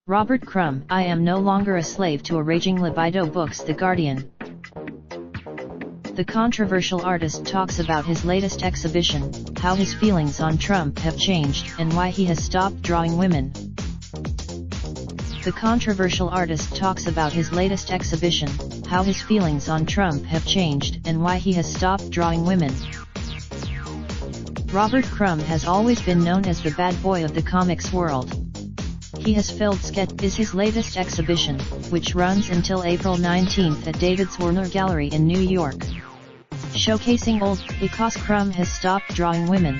Robert Crumb, I am no longer a slave to a raging libido. Books The Guardian. The controversial artist talks about his latest exhibition, how his feelings on Trump have changed and why he has stopped drawing women. The controversial artist talks about his latest exhibition, how his feelings on Trump have changed and why he has stopped drawing women. Robert Crumb has always been known as the bad boy of the comics world. He has filled Sketch is his latest exhibition, which runs until April 19th at David's Warner Gallery in New York. Showcasing old, because Crumb has stopped drawing women.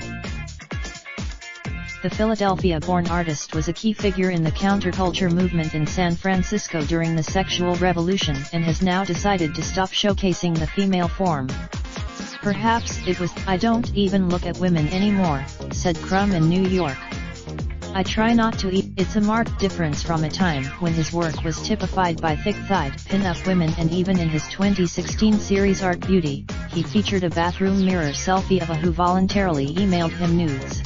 The Philadelphia-born artist was a key figure in the counterculture movement in San Francisco during the sexual revolution and has now decided to stop showcasing the female form. Perhaps it was, I don't even look at women anymore, said Crumb in New York. I try not to eat. It's a marked difference from a time when his work was typified by thick-thighed pin-up women, and even in his 2016 series Art Beauty, he featured a bathroom mirror selfie of a who voluntarily emailed him nudes.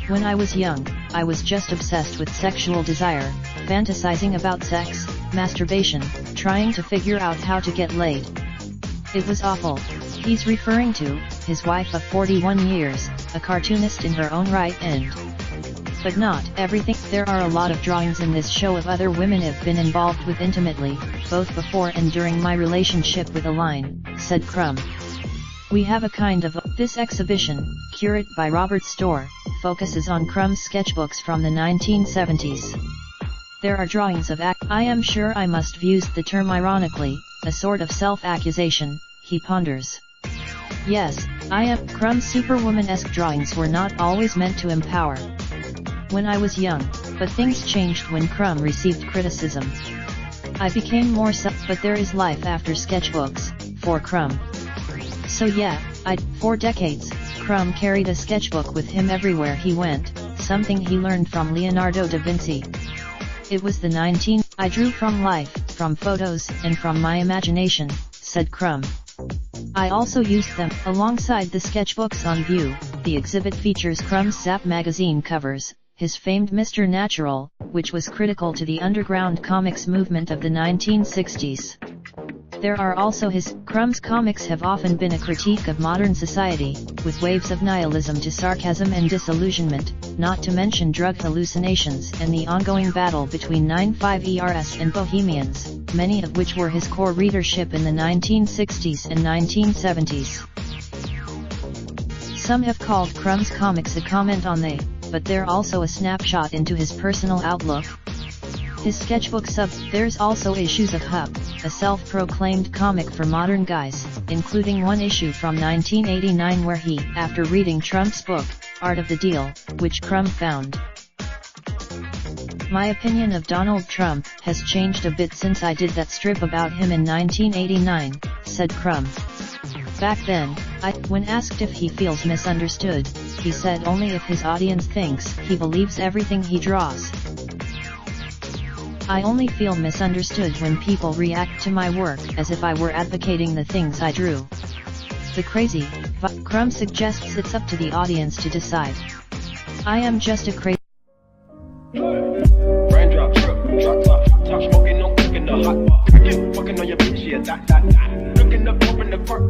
When I was young, I was just obsessed with sexual desire, fantasizing about sex, masturbation, trying to figure out how to get laid. It was awful. He's referring to his wife of 41 years, a cartoonist in her own right, and but not everything. There are a lot of drawings in this show of other women I've been involved with intimately, both before and during my relationship with Aline, said Crumb. We have a kind of this exhibition, curated by Robert Storr, focuses on Crumb's sketchbooks from the 1970s. There are drawings of I am sure I must have used the term ironically, a sort of self-accusation, he ponders. Yes, I am. Crumb's superwoman-esque drawings were not always meant to empower. When I was young, but things changed when Crumb received criticism. I became more but there is life after sketchbooks, for Crumb. So yeah, for decades, Crumb carried a sketchbook with him everywhere he went, something he learned from Leonardo da Vinci. It was the I drew from life, from photos, and from my imagination, said Crumb. I also used them, alongside the sketchbooks on view. The exhibit features Crumb's Zap magazine covers, his famed Mr. Natural, which was critical to the underground comics movement of the 1960s. There are also Crumb's comics have often been a critique of modern society, with waves of nihilism to sarcasm and disillusionment, not to mention drug hallucinations and the ongoing battle between 9/5 and Bohemians, many of which were his core readership in the 1960s and 1970s. Some have called Crumb's comics a comment on but they're also a snapshot into his personal outlook. His sketchbook there's also issues of Hup, a self-proclaimed comic for modern guys, including one issue from 1989 where he, after reading Trump's book, Art of the Deal, which Crumb found. My opinion of Donald Trump has changed a bit since I did that strip about him in 1989, said Crumb. Back then, when asked if he feels misunderstood, he said only if his audience thinks he believes everything he draws. I only feel misunderstood when people react to my work as if I were advocating the things I drew. The crazy, Crumb suggests it's up to the audience to decide. I am just a crazy. Raindrop, drop top smoking, no cooking the hot bar. Fucking on your bitch, yeah, that. Looking up, open the park.